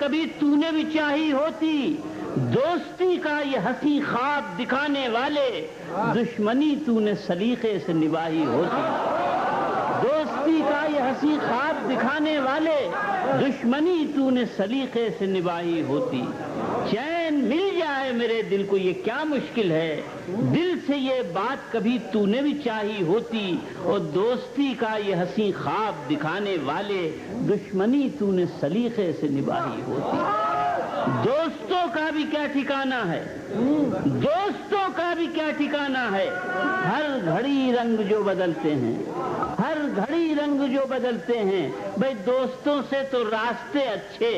کبھی تو نے بھی چاہی ہوتی، دوستی کا یہ ہنسی خواب دکھانے والے، دشمنی تو نے سلیقے سے نباہی ہوتی۔ دوستی کا یہ ہنسی خواب دکھانے والے، دشمنی تو نے سلیقے سے نباہی ہوتی۔ چین مل جائے میرے دل کو یہ کیا مشکل ہے، دل سے یہ بات کبھی تو نے بھی چاہی ہوتی، اور دوستی کا یہ ہنسی خواب دکھانے والے، دشمنی تو نے سلیقے سے نباہی ہوتی۔ دوستوں کا بھی کیا ٹھکانہ ہے، دوستوں کا بھی کیا ٹھکانہ ہے، ہر گھڑی رنگ جو بدلتے ہیں، ہر گھڑی رنگ جو بدلتے ہیں۔ بھئی دوستوں سے تو راستے اچھے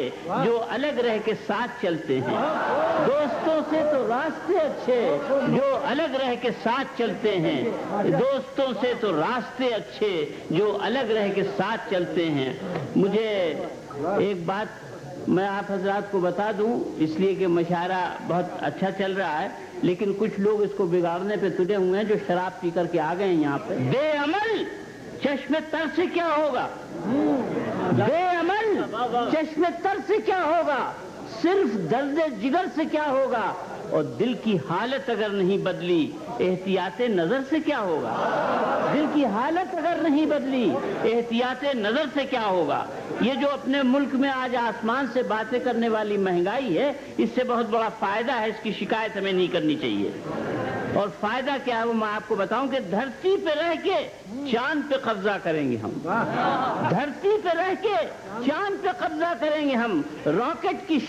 جو الگ رہ کے ساتھ چلتے ہیں، دوستوں سے تو راستے اچھے جو الگ رہ کے ساتھ چلتے ہیں، دوستوں سے تو راستے اچھے جو الگ رہ کے ساتھ چلتے ہیں۔ مجھے ایک بات میں آپ حضرات کو بتا دوں، اس لیے کہ مشاعرہ بہت اچھا چل رہا ہے، لیکن کچھ لوگ اس کو بگاڑنے پہ تلے ہوئے ہیں جو شراب پی کر کے آ گئے ہیں یہاں پہ۔ بے عمل چشم تر سے کیا ہوگا، بے عمل چشم تر سے کیا ہوگا، صرف درد جگر سے کیا ہوگا، اور دل کی حالت اگر نہیں بدلی احتیاط نظر سے کیا ہوگا، دل کی حالت اگر نہیں بدلی احتیاط نظر سے کیا ہوگا۔ یہ جو اپنے ملک میں آج آسمان سے باتیں کرنے والی مہنگائی ہے، اس سے بہت بڑا فائدہ ہے، اس کی شکایت ہمیں نہیں کرنی چاہیے۔ اور فائدہ کیا ہے وہ میں آپ کو بتاؤں کہ دھرتی پہ رہ کے چاند پہ قبضہ کریں گے ہم، دھرتی پہ رہ کے چاند پہ قبضہ کریں گے ہم۔ راکٹ کی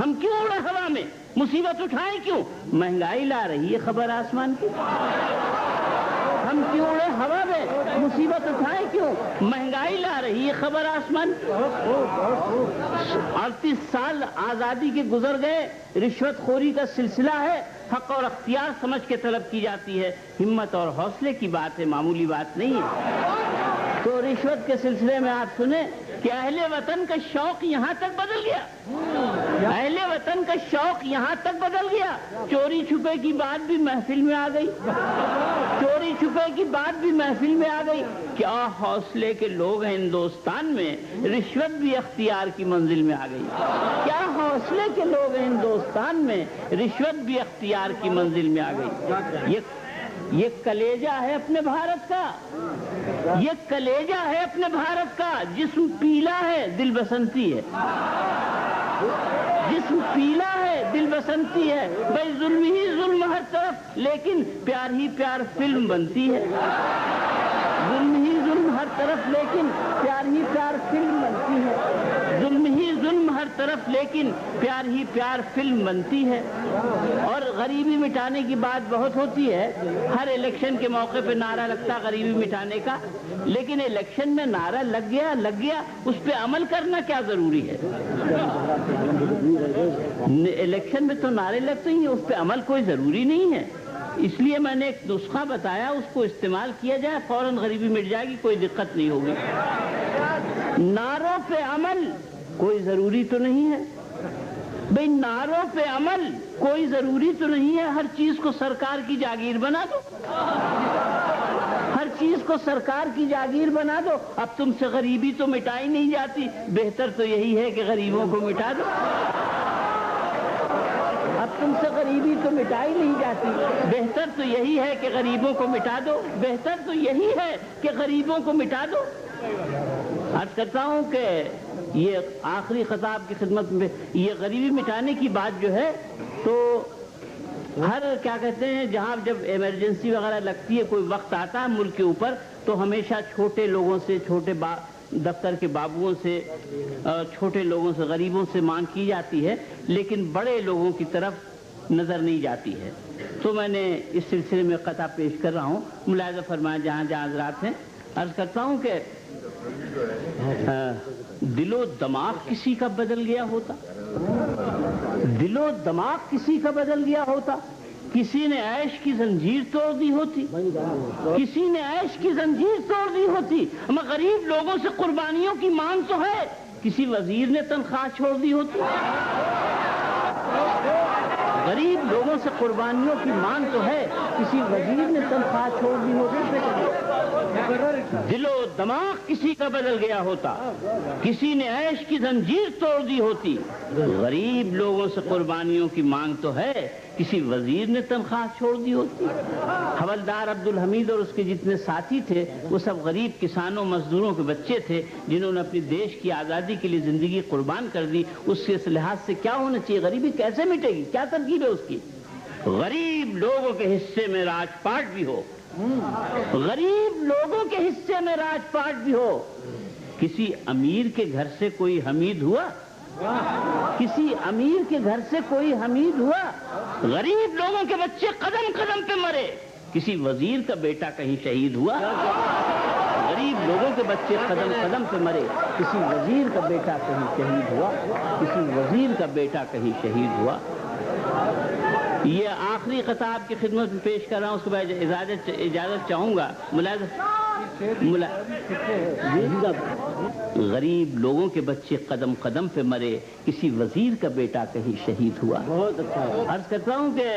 ہم کیوں اڑے ہوا میں، مصیبت اٹھائیں کیوں، مہنگائی لا رہی ہے خبر آسمان کی، ہم کیوں اڑے ہوا میں، مصیبت اٹھائیں کیوں، مہنگائی لا رہی ہے خبر آسمان کی۔ 38 سال آزادی کے گزر گئے، رشوت خوری کا سلسلہ ہے، حق اور اختیار سمجھ کے طلب کی جاتی ہے، ہمت اور حوصلے کی بات ہے، معمولی بات نہیں ہے۔ تو رشوت کے سلسلے میں آپ سنیں کہ اہل وطن کا شوق یہاں تک بدل گیا، اہل وطن کا شوق یہاں تک بدل گیا، چوری چھپے کی بات بھی محفل میں آ گئی، چوری چھپے کی بات بھی محفل میں آ گئی۔ کیا حوصلے کے لوگ ہیں ہندوستان میں، رشوت بھی اختیار کی منزل میں آ گئی، کیا حوصلے کے لوگ ہیں ہندوستان میں، رشوت بھی اختیار کی منزل میں آ گئی۔ یہ کلیجہ ہے اپنے بھارت کا، یہ کلیجہ ہے اپنے بھارت کا، جسم پیلا ہے دل بسنتی ہے، جسم پیلا ہے دل بسنتی ہے۔ بھائی ظلم ہی ظلم ہر طرف، لیکن پیار ہی پیار فلم بنتی ہے، ظلم ہی ظلم ہر طرف لیکن پیار ہی پیار فلم بنتی ہے، ظلم ہی ظلم ہر طرف لیکن پیار ہی پیار فلم بنتی ہے۔ اور غریبی مٹانے کی بات بہت ہوتی ہے، ہر الیکشن کے موقع پہ نعرہ لگتا غریبی مٹانے کا، لیکن الیکشن میں نعرہ لگ گیا اس پہ عمل کرنا کیا ضروری ہے؟ الیکشن میں تو نعرے لگتے ہی، اس پہ عمل کوئی ضروری نہیں ہے۔ اس لیے میں نے ایک نسخہ بتایا، اس کو استعمال کیا جائے، فوراً غریبی مٹ جائے گی، کوئی دقت نہیں ہوگی۔ نعروں پہ عمل کوئی ضروری تو نہیں ہے، بھئی نعروں پہ عمل کوئی ضروری تو نہیں ہے، ہر چیز کو سرکار کی جاگیر بنا دو، ہر چیز کو سرکار کی جاگیر بنا دو۔ اب تم سے غریبی تو مٹائی نہیں جاتی، بہتر تو یہی ہے کہ غریبوں کو مٹا دو، اب تم سے غریبی تو مٹائی نہیں جاتی، بہتر تو یہی ہے کہ غریبوں کو مٹا دو، بہتر تو یہی ہے کہ غریبوں کو مٹا دو۔ عرض کرتا ہوں کہ یہ آخری خطاب کی خدمت میں یہ غریبی مٹانے کی بات جو ہے، تو ہر کیا کہتے ہیں جہاں جب ایمرجنسی وغیرہ لگتی ہے، کوئی وقت آتا ہے ملک کے اوپر، تو ہمیشہ چھوٹے لوگوں سے، چھوٹے دفتر کے بابوؤں سے، چھوٹے لوگوں سے، غریبوں سے مانگ کی جاتی ہے، لیکن بڑے لوگوں کی طرف نظر نہیں جاتی ہے۔ تو میں نے اس سلسلے میں قطع پیش کر رہا ہوں، ملاحظہ فرمائیں جہاں جہاں حضرات ہیں۔ عرض کرتا ہوں کہ دل و دماغ کسی کا بدل گیا ہوتا، دل و دماغ کسی کا بدل گیا ہوتا، کسی نے عیش کی زنجیر توڑ دی ہوتی، کسی نے عیش کی زنجیر توڑ دی ہوتی، ہمیں غریب لوگوں سے قربانیوں کی مانگ تو ہے، کسی وزیر نے تنخواہ چھوڑ دی ہوتی، غریب لوگوں سے قربانیوں کی مانگ تو ہے، کسی وزیر نے تنخواہ چھوڑ دی ہوتی، دل و دماغ کسی کا بدل گیا ہوتا، کسی نے عیش کی زنجیر توڑ دی ہوتی۔ غریب لوگوں سے قربانیوں کی مانگ تو ہے، کسی وزیر نے تنخواہ چھوڑ دی ہوتی۔ حوالدار عبدالحمید اور اس کے جتنے ساتھی تھے وہ سب غریب کسانوں مزدوروں کے بچے تھے جنہوں نے اپنی دیش کی آزادی کے لیے زندگی قربان کر دی۔ اس کے لحاظ سے کیا ہونا چاہیے؟ غریبی کیسے مٹے گی؟ کیا ترکیب ہے اس کی؟ غریب لوگوں کے حصے میں راج پاٹ بھی ہو، غریب لوگوں کے حصے میں راج پاٹ بھی ہو۔ کسی امیر کے گھر سے کوئی حمید ہوا؟ کسی امیر کے گھر سے کوئی حمید ہوا؟ غریب لوگوں کے بچے قدم قدم پہ مرے، کسی وزیر کا بیٹا کہیں شہید ہوا؟ غریب لوگوں کے بچے قدم قدم پہ مرے، کسی وزیر کا بیٹا کہیں شہید ہوا؟ کسی وزیر کا بیٹا کہیں شہید ہوا؟ یہ آخری خطاب کی خدمت میں پیش کر رہا ہوں، اس کے بعد اجازت چاہوں گا۔ غریب لوگوں کے بچے قدم قدم پہ مرے، کسی وزیر کا بیٹا کہیں شہید ہوا۔ بہت اچھا عرض کرتا ہوں کہ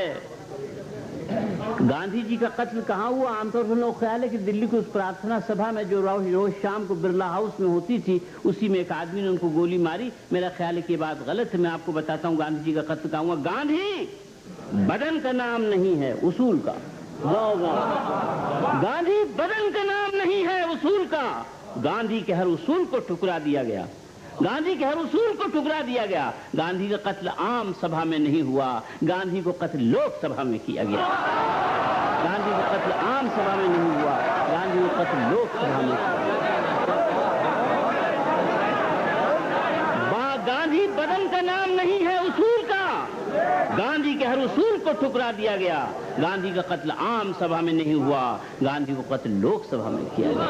گاندھی جی کا قتل کہاں ہوا؟ عام طور پر لوگ خیال ہے کہ دلی کو اس پرارتھنا سبھا میں جو روز شام کو برلا ہاؤس میں ہوتی تھی اسی میں ایک آدمی نے ان کو گولی ماری۔ میرا خیال ہے کہ یہ بات غلط ہے، میں آپ کو بتاتا ہوں گاندھی جی کا قتل کہاں ہوا۔ گاندھی بدن کا نام نہیں ہے، اصول کا۔ گاندھی بدن کا نام نہیں ہے، اصول کا۔ گاندھی کے ہر اصول کو ٹکرا دیا گیا، گاندھی کے ہر اصول کو ٹکرا دیا گیا۔ گاندھی کا قتل عام سبھا میں نہیں ہوا، گاندھی کو قتل لوک سبھا میں کیا گیا۔ گاندھی کا قتل عام سبھا میں نہیں ہوا، گاندھی کو قتل لوک سبھا میں کیا گیا۔ گاندھی بدن کا نام نہیں ہے، اصول کا۔ گاندھی کے ہر اصول کو ٹکرا دیا گیا۔ گاندھی کا قتل عام سبھا میں نہیں ہوا، گاندھی کو قتل لوک سبھا میں کیا گیا۔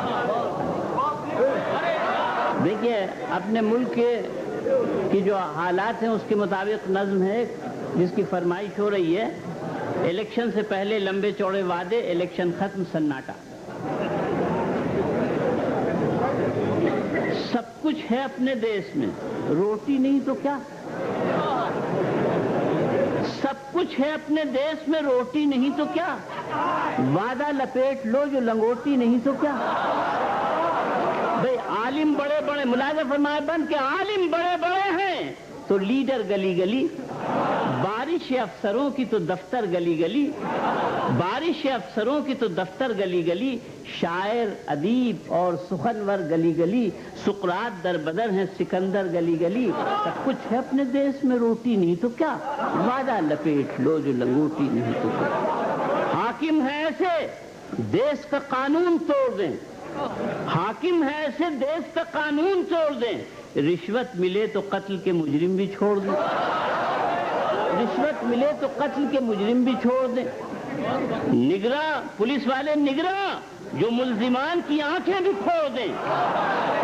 دیکھیے اپنے ملک کی جو حالات ہیں اس کے مطابق نظم ہے جس کی فرمائش ہو رہی ہے، الیکشن سے پہلے لمبے چوڑے وعدے، الیکشن ختم سناٹا۔ سب کچھ ہے اپنے دیش میں، روٹی نہیں تو کیا؟ سب کچھ ہے اپنے دیش میں، روٹی نہیں تو کیا؟ وعدہ لپیٹ لو جو لنگوٹی نہیں تو کیا؟ بھئی عالم بڑے بڑے، ملاحظہ فرمائے بند کہ عالم بڑے بڑے ہیں تو لیڈر گلی گلی، بارش افسروں کی تو دفتر گلی گلی، بارش افسروں کی تو دفتر گلی گلی، شاعر ادیب اور سخنور گلی گلی، سقراط در بدر ہیں سکندر گلی گلی۔ سب کچھ ہے اپنے دیش میں، روٹی نہیں تو کیا؟ وعدہ لپیٹ لو جو لنگوٹی نہیں تو کیا؟ حاکم ہے ایسے دیش کا قانون توڑ دیں، حاکم ہے ایسے دیش کا قانون توڑ دیں، رشوت ملے تو قتل کے مجرم بھی چھوڑ دیں، رشوت ملے تو قتل کے مجرم بھی چھوڑ دیں۔ نگراں پولیس والے نگراں جو ملزمان کی آنکھیں بھی پھوڑ دیں،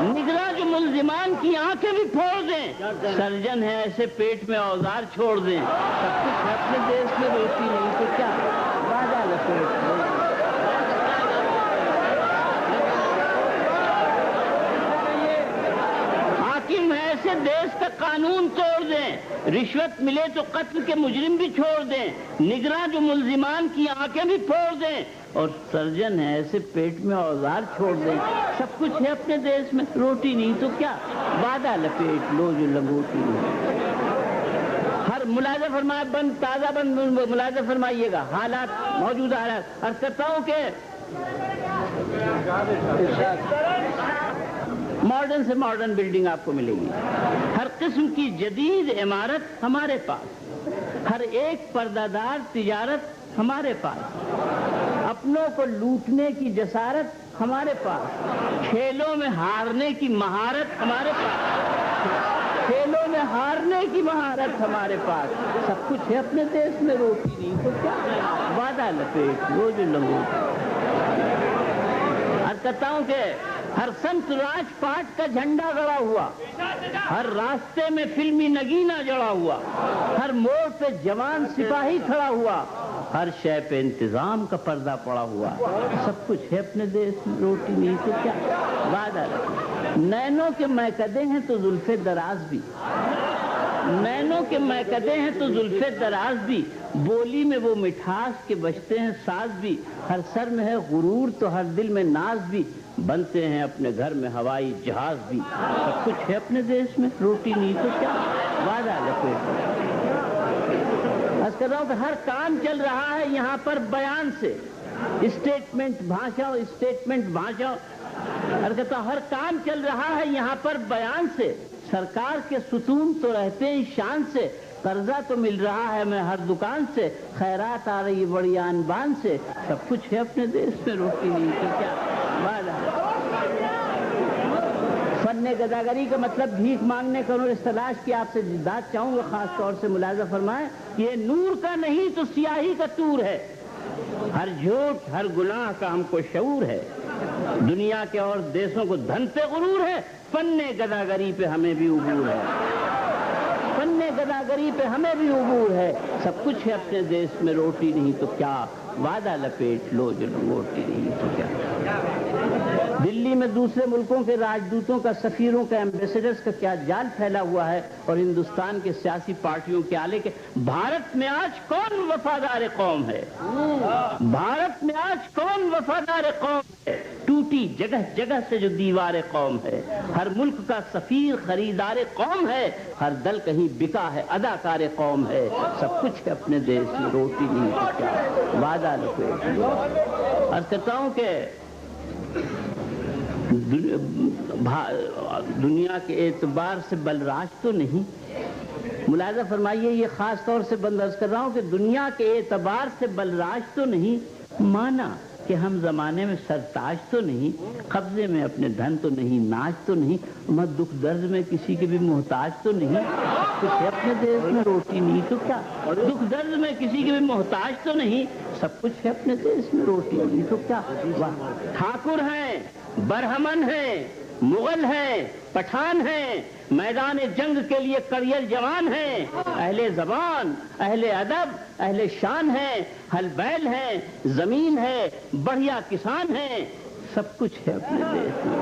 نگراں جو ملزمان کی آنکھیں بھی پھوڑ دیں، سرجن ہے ایسے پیٹ میں اوزار چھوڑ دیں۔ سب کچھ اپنے دیش میں، روٹی نہیں تو کیا؟ وعدہ لپیٹ لو۔ حاکم ہے ایسے دیش کا قانون توڑ دیں، رشوت ملے تو قتل کے مجرم بھی چھوڑ دیں، نگراں جو ملزمان کی آنکھیں بھی پھوڑ دیں، اور سرجن ہے ایسے پیٹ میں اوزار چھوڑ دیں۔ سب کچھ ہے اپنے دیش میں، روٹی نہیں تو کیا؟ وعدہ لپیٹ لو جو لنگوٹی نہیں۔ ہر ملاحظہ فرمائے بند، تازہ بند ملاحظہ فرمائیے گا حالات، موجودہ حالات۔ عرض کرتا ہوں کہ ماڈرن سے ماڈرن بلڈنگ آپ کو ملے گی، ہر قسم کی جدید عمارت ہمارے پاس، ہر ایک پردہ دار تجارت ہمارے پاس، اپنوں کو لوٹنے کی جسارت ہمارے پاس، کھیلوں میں ہارنے کی مہارت ہمارے پاس، کھیلوں میں ہارنے کی مہارت ہمارے پاس۔ سب کچھ ہے اپنے دیش میں، روٹی نہیں تو کیا؟ وعدہ لپیٹ لو جو لنگوٹی۔ عرض کرتا ہوں کہ ہر سمت راج پاٹ کا جھنڈا گڑا ہوا، ہر راستے میں فلمی نگینہ جڑا ہوا، ہر موڑ پہ جوان سپاہی کھڑا ہوا، ہر شے پہ انتظام کا پردہ پڑا ہوا۔ سب کچھ ہے اپنے دیش میں، روٹی نہیں تو کیا؟ وعدہ رکھو۔ نینوں کے میکدے ہیں تو زلفے دراز بھی، نینوں کے میکدے ہیں تو زلفے دراز بھی، بولی میں وہ مٹھاس کے بجتے ہیں ساز بھی، ہر سر میں ہے غرور تو ہر دل میں ناز بھی، بنتے ہیں اپنے گھر میں ہوائی جہاز بھی، سب کچھ ہے اپنے دیش میں، روٹی نہیں تو کیا، وعدہ لپیٹ۔ عرض کر رہا ہوں کہ ہر کام چل رہا ہے یہاں پر بیان سے، اسٹیٹمنٹ بھاشا، اسٹیٹمنٹ بھاشا، عرض کرتا ہوں ہر کام چل رہا ہے یہاں پر بیان سے، سرکار کے ستون تو رہتے ہیں شان سے، قرضہ تو مل رہا ہے میں ہر دکان سے، خیرات آ رہی بڑی آن بان سے، سب کچھ ہے اپنے دیش میں، روٹی نہیں تو کیا، وعدہ۔ فن گداگری کا مطلب بھیک مانگنے کا، انہوں نے تلاش کی، آپ سے بات چاہوں گا خاص طور سے ملاحظہ فرمائیں، یہ نور کا نہیں تو سیاہی کا طور ہے، ہر جھوٹ ہر گناہ کا ہم کو شعور ہے، دنیا کے اور دیشوں کو دھن پہ غرور ہے، فن گداگری پہ ہمیں بھی عبور ہے، فن گداگری پہ ہمیں بھی عبور ہے، سب کچھ ہے اپنے دیش میں، روٹی نہیں تو کیا، وعدہ لپیٹ لو جو روٹی نہیں تو کیا۔ دلی میں دوسرے ملکوں کے راجدوتوں کا، سفیروں کا، ایمبیسڈرز کا کیا جال پھیلا ہوا ہے، اور ہندوستان کے سیاسی پارٹیوں کے آلے کے، بھارت میں آج کون وفادار قوم ہے، بھارت میں آج کون وفادار قوم ہے، ٹوٹی جگہ جگہ سے جو دیوار قوم ہے، ہر ملک کا سفیر خریدار قوم ہے، ہر دل کہیں بکا ہے اداکار قوم ہے، سب کچھ ہے اپنے دیش میں، روٹی نہیں تو کیا، وعدہ لپیٹ لو۔ عرض کرتا ہوں کہ دنیا کے اعتبار سے بلراج تو نہیں، ملاحظہ فرمائیے، یہ خاص طور سے بند عرض کر رہا ہوں کہ دنیا کے اعتبار سے بلراج تو نہیں، مانا کہ ہم زمانے میں سرتاج تو نہیں، قبضے میں اپنے دھن تو نہیں، ناچ تو نہیں، میں دکھ درد میں کسی کے بھی محتاج تو نہیں، کچھ ہے اپنے دیش میں، روٹی نہیں تو کیا، دکھ درد میں کسی کے بھی محتاج تو نہیں، سب کچھ ہے اپنے دیش میں، روٹی نہیں تو کیا۔ ٹھاکر ہیں، برہمن ہیں، مغل ہیں، پٹھان ہیں، میدان جنگ کے لیے کریئر جوان ہیں، اہل زبان، اہل ادب، اہل شان ہیں، ہل بیل ہیں، زمین ہے، بڑھیا کسان ہیں، سب کچھ ہے اپنے دیش میں،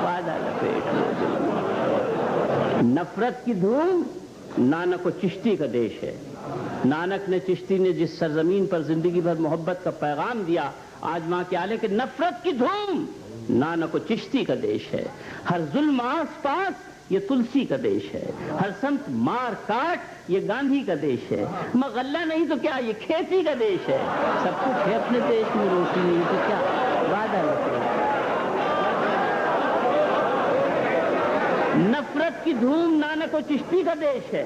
وعدہ لپیٹ لو۔ نفرت کی دھوم نانک و چشتی کا دیش ہے، نانک نے، چشتی نے جس سرزمین پر زندگی بھر محبت کا پیغام دیا، آج ماں کے آلے کہ نفرت کی دھوم نانک و چشتی کا دیش ہے، ہر ظلم آس پاس یہ تلسی کا دیش ہے، ہر سمت مار کاٹ یہ گاندھی کا دیش ہے، مغلہ نہیں تو کیا یہ کھیتی کا دیش ہے، سب کچھ ہے اپنے دیش میں، روٹی نہیں تو کیا، وعدہ لپیٹ۔ نفرت کی دھوم نانک و چشتی کا دیش ہے،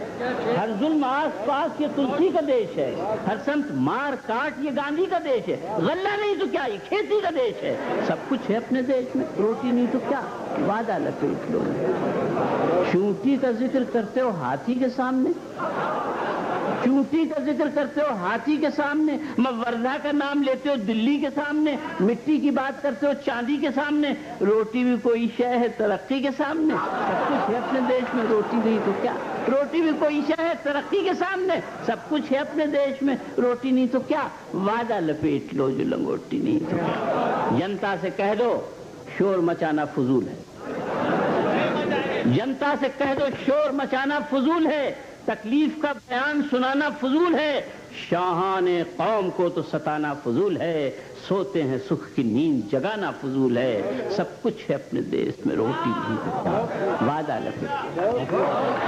ہر ظلم آس پاس یہ تلسی کا دیش ہے، ہر سمت مار کاٹ یہ گاندھی کا دیش ہے، غلہ نہیں تو کیا یہ کھیتی کا دیش ہے، سب کچھ ہے اپنے دیش میں، روٹی نہیں تو کیا، وعدہ لپیٹ لو۔ چونٹی کا ذکر کرتے ہو ہاتھی کے سامنے، چونٹی کا ذکر کرتے ہو ہاتھی کے سامنے، وردھا کا نام لیتے ہو دلی کے سامنے، مٹی کی بات کرتے ہو چاندی کے سامنے، روٹی بھی کوئی شے ہے ترقی کے سامنے، سب کچھ ہے اپنے دیش میں، روٹی نہیں تو کیا، روٹی بھی کوئی شے ہے ترقی کے سامنے، سب کچھ ہے اپنے دیش میں، روٹی نہیں تو کیا، وعدہ لپیٹ لو جو لنگوٹی نہیں تو کیا۔ جنتا سے کہہ دو شور مچانا فضول ہے، جنتا سے کہہ دو شور مچانا فضول ہے، تکلیف کا بیان سنانا فضول ہے، شاہان قوم کو تو ستانا فضول ہے، سوتے ہیں سکھ کی نیند جگانا فضول ہے، سب کچھ ہے اپنے دیش میں، روٹی نہیں تو کیا، وعدہ لپیٹ۔